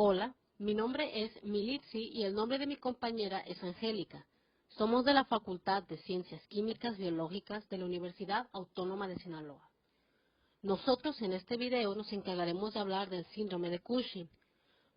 Hola, mi nombre es Militzi y el nombre de mi compañera es Angélica. Somos de la Facultad de Ciencias Químicas Biológicas de la Universidad Autónoma de Sinaloa. Nosotros en este video nos encargaremos de hablar del síndrome de Cushing.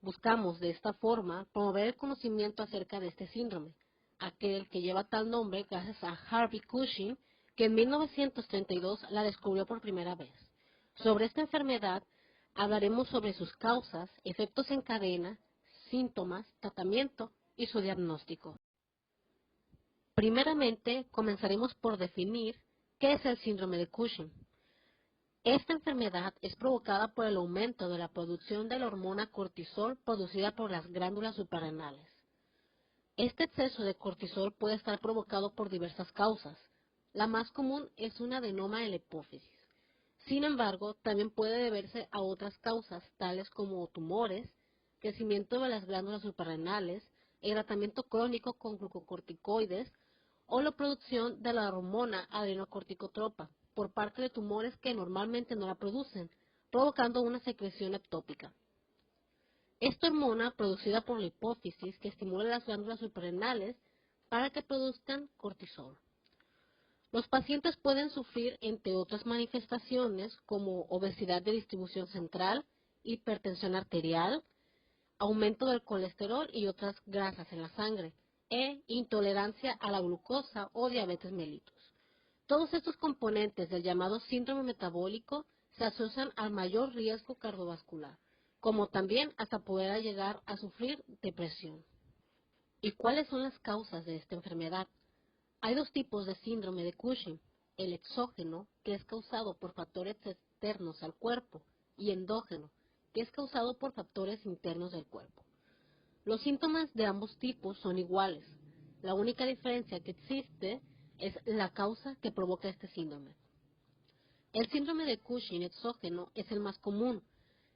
Buscamos de esta forma promover el conocimiento acerca de este síndrome, aquel que lleva tal nombre gracias a Harvey Cushing, que en 1932 la descubrió por primera vez. Sobre esta enfermedad hablaremos sobre sus causas, efectos en cadena, síntomas, tratamiento y su diagnóstico. Primeramente, comenzaremos por definir qué es el síndrome de Cushing. Esta enfermedad es provocada por el aumento de la producción de la hormona cortisol producida por las glándulas suprarrenales. Este exceso de cortisol puede estar provocado por diversas causas. La más común es un adenoma en la hipófisis. Sin embargo, también puede deberse a otras causas, tales como tumores, crecimiento de las glándulas suprarrenales, el tratamiento crónico con glucocorticoides o la producción de la hormona adrenocorticotropa por parte de tumores que normalmente no la producen, provocando una secreción ectópica. Esta hormona, producida por la hipófisis, que estimula las glándulas suprarrenales para que produzcan cortisol. Los pacientes pueden sufrir, entre otras manifestaciones, como obesidad de distribución central, hipertensión arterial, aumento del colesterol y otras grasas en la sangre, e intolerancia a la glucosa o diabetes mellitus. Todos estos componentes del llamado síndrome metabólico se asocian al mayor riesgo cardiovascular, como también hasta poder llegar a sufrir depresión. ¿Y cuáles son las causas de esta enfermedad? Hay dos tipos de síndrome de Cushing: el exógeno, que es causado por factores externos al cuerpo, y endógeno, que es causado por factores internos del cuerpo. Los síntomas de ambos tipos son iguales. La única diferencia que existe es la causa que provoca este síndrome. El síndrome de Cushing exógeno es el más común.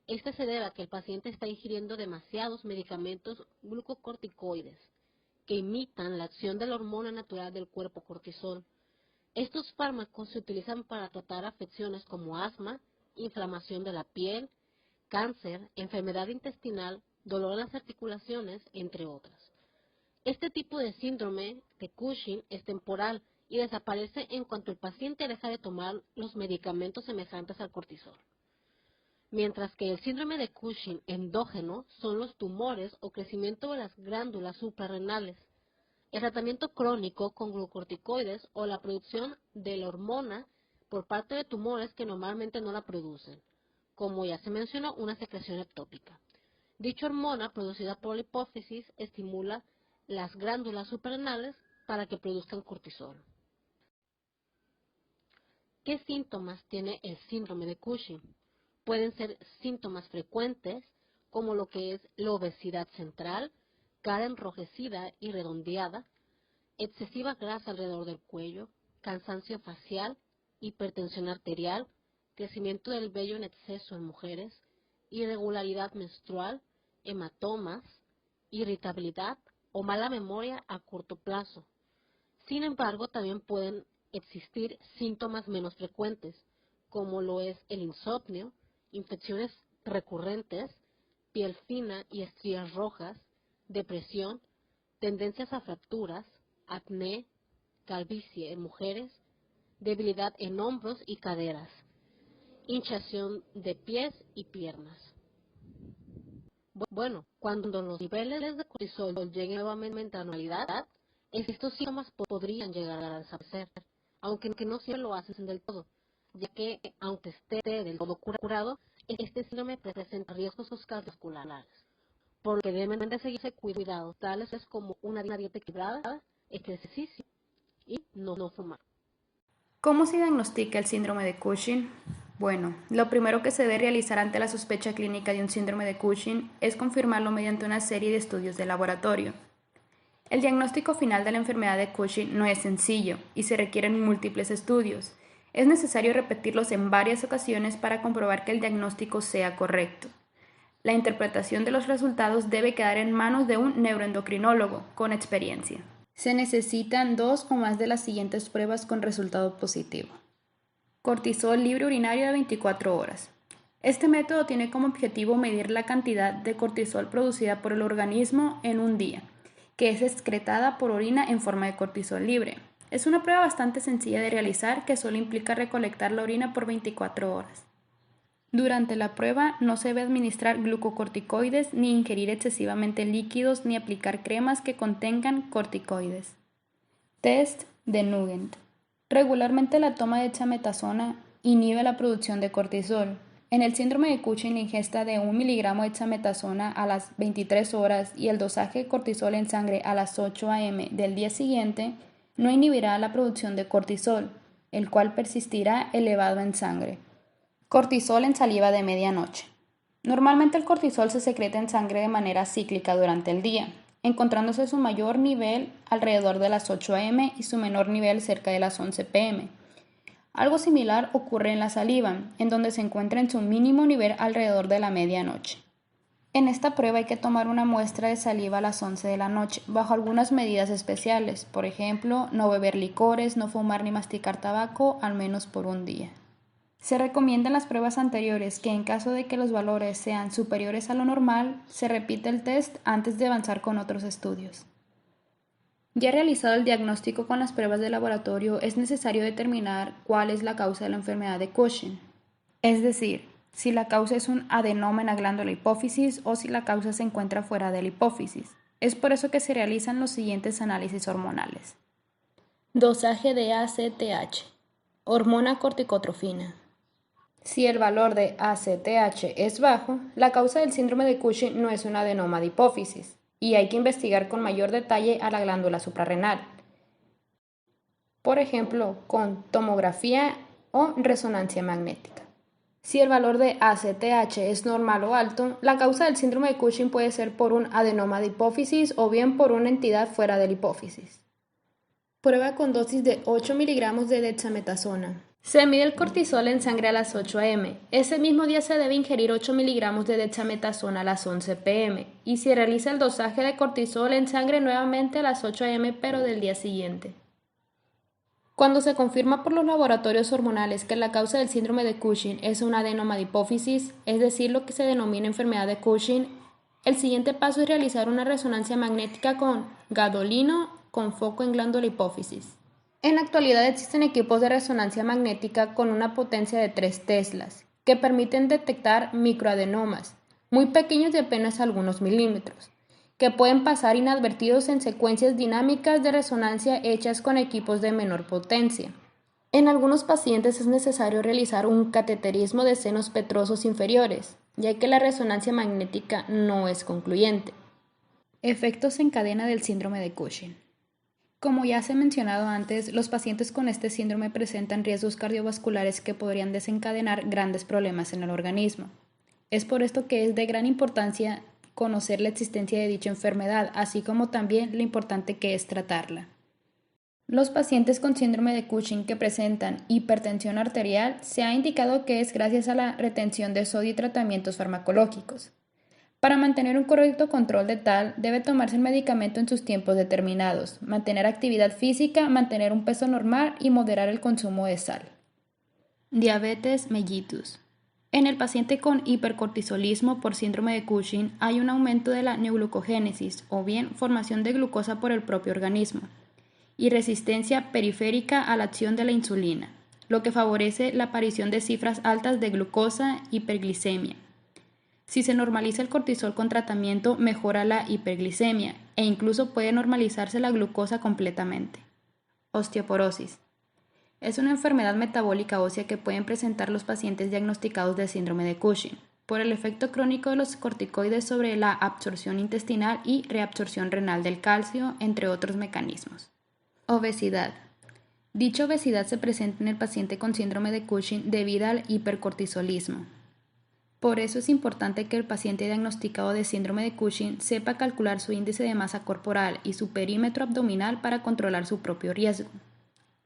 Este se debe a que el paciente está ingiriendo demasiados medicamentos glucocorticoides que imitan la acción de la hormona natural del cuerpo cortisol. Estos fármacos se utilizan para tratar afecciones como asma, inflamación de la piel, cáncer, enfermedad intestinal, dolor en las articulaciones, entre otras. Este tipo de síndrome de Cushing es temporal y desaparece en cuanto el paciente deja de tomar los medicamentos semejantes al cortisol. Mientras que el síndrome de Cushing endógeno son los tumores o crecimiento de las glándulas suprarrenales, el tratamiento crónico con glucocorticoides o la producción de la hormona por parte de tumores que normalmente no la producen, como ya se mencionó, una secreción ectópica. Dicha hormona, producida por la hipófisis, estimula las glándulas suprarrenales para que produzcan cortisol. ¿Qué síntomas tiene el síndrome de Cushing? Pueden ser síntomas frecuentes, como lo que es la obesidad central, cara enrojecida y redondeada, excesiva grasa alrededor del cuello, cansancio facial, hipertensión arterial, crecimiento del vello en exceso en mujeres, irregularidad menstrual, hematomas, irritabilidad o mala memoria a corto plazo. Sin embargo, también pueden existir síntomas menos frecuentes, como lo es el insomnio, infecciones recurrentes, piel fina y estrías rojas, depresión, tendencias a fracturas, acné, calvicie en mujeres, debilidad en hombros y caderas, hinchazón de pies y piernas. Bueno, cuando los niveles de cortisol lleguen nuevamente a la normalidad, estos síntomas podrían llegar a desaparecer, aunque no siempre lo hacen del todo, ya que aunque esté del todo curado, este síndrome presenta riesgos cardiovasculares, por lo que deben de seguirse cuidados, tales como una dieta equilibrada, ejercicio y no fumar. ¿Cómo se diagnostica el síndrome de Cushing? Bueno, lo primero que se debe realizar ante la sospecha clínica de un síndrome de Cushing es confirmarlo mediante una serie de estudios de laboratorio. El diagnóstico final de la enfermedad de Cushing no es sencillo y se requieren múltiples estudios. Es necesario repetirlos en varias ocasiones para comprobar que el diagnóstico sea correcto. La interpretación de los resultados debe quedar en manos de un neuroendocrinólogo con experiencia. Se necesitan 2 o más de las siguientes pruebas con resultado positivo. Cortisol libre urinario de 24 horas. Este método tiene como objetivo medir la cantidad de cortisol producida por el organismo en un día, que es excretada por orina en forma de cortisol libre. Es una prueba bastante sencilla de realizar que solo implica recolectar la orina por 24 horas. Durante la prueba no se debe administrar glucocorticoides ni ingerir excesivamente líquidos ni aplicar cremas que contengan corticoides. Test de Nugent. Regularmente la toma de dexametasona inhibe la producción de cortisol. En el síndrome de Cushing, la ingesta de 1 miligramo de dexametasona a las 23 horas y el dosaje de cortisol en sangre a las 8 a.m. del día siguiente no inhibirá la producción de cortisol, el cual persistirá elevado en sangre. Cortisol en saliva de medianoche. Normalmente el cortisol se secreta en sangre de manera cíclica durante el día, encontrándose su mayor nivel alrededor de las 8 a.m. y su menor nivel cerca de las 11 p.m. Algo similar ocurre en la saliva, en donde se encuentra en su mínimo nivel alrededor de la medianoche. En esta prueba hay que tomar una muestra de saliva a las 11 de la noche, bajo algunas medidas especiales, por ejemplo, no beber licores, no fumar ni masticar tabaco, al menos por un día. Se recomiendan las pruebas anteriores que en caso de que los valores sean superiores a lo normal, se repite el test antes de avanzar con otros estudios. Ya realizado el diagnóstico con las pruebas de laboratorio, es necesario determinar cuál es la causa de la enfermedad de Cushing. Es decir, si la causa es un adenoma en la glándula hipófisis o si la causa se encuentra fuera de la hipófisis. Es por eso que se realizan los siguientes análisis hormonales. Dosaje de ACTH. Hormona corticotrofina. Si el valor de ACTH es bajo, la causa del síndrome de Cushing no es un adenoma de hipófisis, y hay que investigar con mayor detalle a la glándula suprarrenal. Por ejemplo, con tomografía o resonancia magnética. Si el valor de ACTH es normal o alto, la causa del síndrome de Cushing puede ser por un adenoma de hipófisis o bien por una entidad fuera de la hipófisis. Prueba con dosis de 8 miligramos de dexametasona. Se mide el cortisol en sangre a las 8 a.m. Ese mismo día se debe ingerir 8 miligramos de dexametasona a las 11 p.m. y se realiza el dosaje de cortisol en sangre nuevamente a las 8 a.m. pero del día siguiente. Cuando se confirma por los laboratorios hormonales que la causa del síndrome de Cushing es un adenoma de hipófisis, es decir, lo que se denomina enfermedad de Cushing, el siguiente paso es realizar una resonancia magnética con gadolino con foco en glándula hipófisis. En la actualidad existen equipos de resonancia magnética con una potencia de 3 teslas, que permiten detectar microadenomas, muy pequeños de apenas algunos milímetros, que pueden pasar inadvertidos en secuencias dinámicas de resonancia hechas con equipos de menor potencia. En algunos pacientes es necesario realizar un cateterismo de senos petrosos inferiores, ya que la resonancia magnética no es concluyente. Efectos en cadena del síndrome de Cushing. Como ya se ha mencionado antes, los pacientes con este síndrome presentan riesgos cardiovasculares que podrían desencadenar grandes problemas en el organismo. Es por esto que es de gran importancia conocer la existencia de dicha enfermedad, así como también lo importante que es tratarla. Los pacientes con síndrome de Cushing que presentan hipertensión arterial se ha indicado que es gracias a la retención de sodio y tratamientos farmacológicos. Para mantener un correcto control de tal, debe tomarse el medicamento en sus tiempos determinados, mantener actividad física, mantener un peso normal y moderar el consumo de sal. Diabetes mellitus. En el paciente con hipercortisolismo por síndrome de Cushing hay un aumento de la neoglucogénesis o bien formación de glucosa por el propio organismo y resistencia periférica a la acción de la insulina, lo que favorece la aparición de cifras altas de glucosa, hiperglicemia. Si se normaliza el cortisol con tratamiento, mejora la hiperglicemia e incluso puede normalizarse la glucosa completamente. Osteoporosis. Es una enfermedad metabólica ósea que pueden presentar los pacientes diagnosticados de síndrome de Cushing por el efecto crónico de los corticoides sobre la absorción intestinal y reabsorción renal del calcio, entre otros mecanismos. Obesidad. Dicha obesidad se presenta en el paciente con síndrome de Cushing debido al hipercortisolismo. Por eso es importante que el paciente diagnosticado de síndrome de Cushing sepa calcular su índice de masa corporal y su perímetro abdominal para controlar su propio riesgo.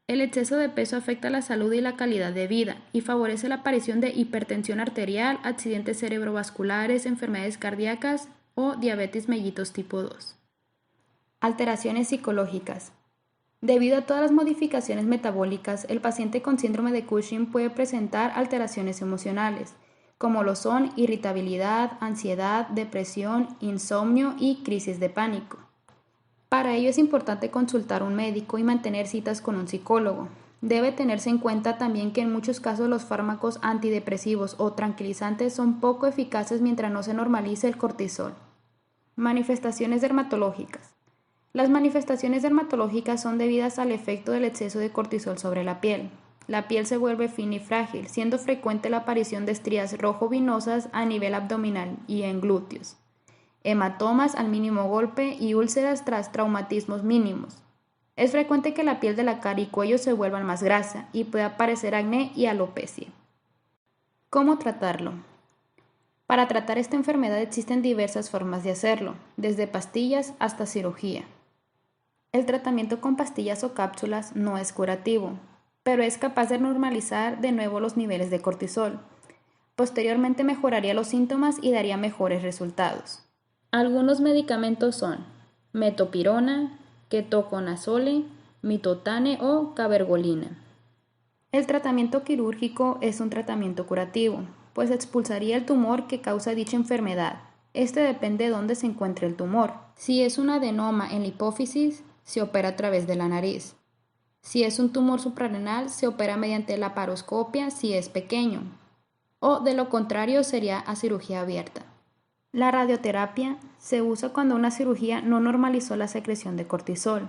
El exceso de peso afecta la salud y la calidad de vida y favorece la aparición de hipertensión arterial, accidentes cerebrovasculares, enfermedades cardíacas o diabetes mellitus tipo 2. Alteraciones psicológicas. Debido a todas las modificaciones metabólicas, el paciente con síndrome de Cushing puede presentar alteraciones emocionales, como lo son irritabilidad, ansiedad, depresión, insomnio y crisis de pánico. Para ello es importante consultar a un médico y mantener citas con un psicólogo. Debe tenerse en cuenta también que en muchos casos los fármacos antidepresivos o tranquilizantes son poco eficaces mientras no se normalice el cortisol. Manifestaciones dermatológicas. Las manifestaciones dermatológicas son debidas al efecto del exceso de cortisol sobre la piel. La piel se vuelve fina y frágil, siendo frecuente la aparición de estrías rojo-vinosas a nivel abdominal y en glúteos, hematomas al mínimo golpe y úlceras tras traumatismos mínimos. Es frecuente que la piel de la cara y cuello se vuelvan más grasa y puede aparecer acné y alopecia. ¿Cómo tratarlo? Para tratar esta enfermedad existen diversas formas de hacerlo, desde pastillas hasta cirugía. El tratamiento con pastillas o cápsulas no es curativo, pero es capaz de normalizar de nuevo los niveles de cortisol. Posteriormente mejoraría los síntomas y daría mejores resultados. Algunos medicamentos son metopirona, ketoconazole, mitotane o cabergolina. El tratamiento quirúrgico es un tratamiento curativo, pues expulsaría el tumor que causa dicha enfermedad. Este depende de dónde se encuentre el tumor. Si es un adenoma en la hipófisis, se opera a través de la nariz. Si es un tumor suprarrenal, se opera mediante laparoscopia si es pequeño, o de lo contrario sería a cirugía abierta. La radioterapia se usa cuando una cirugía no normalizó la secreción de cortisol.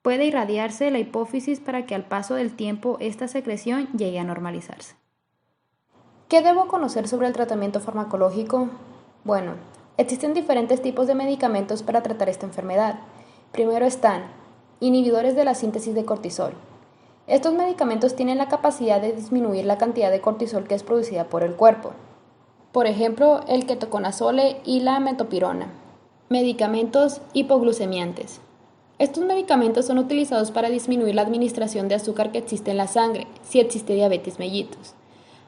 Puede irradiarse de la hipófisis para que al paso del tiempo esta secreción llegue a normalizarse. ¿Qué debo conocer sobre el tratamiento farmacológico? Bueno, existen diferentes tipos de medicamentos para tratar esta enfermedad. Primero están inhibidores de la síntesis de cortisol. Estos medicamentos tienen la capacidad de disminuir la cantidad de cortisol que es producida por el cuerpo. Por ejemplo, el ketoconazole y la metopirona. Medicamentos hipoglucemiantes. Estos medicamentos son utilizados para disminuir la administración de azúcar que existe en la sangre, si existe diabetes mellitus,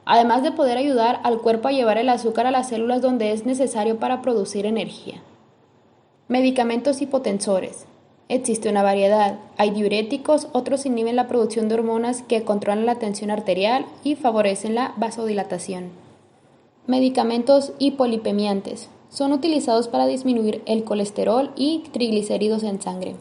además de poder ayudar al cuerpo a llevar el azúcar a las células donde es necesario para producir energía. Medicamentos hipotensores. Existe una variedad. Hay diuréticos, otros inhiben la producción de hormonas que controlan la tensión arterial y favorecen la vasodilatación. Medicamentos hipolipemiantes. Son utilizados para disminuir el colesterol y triglicéridos en sangre.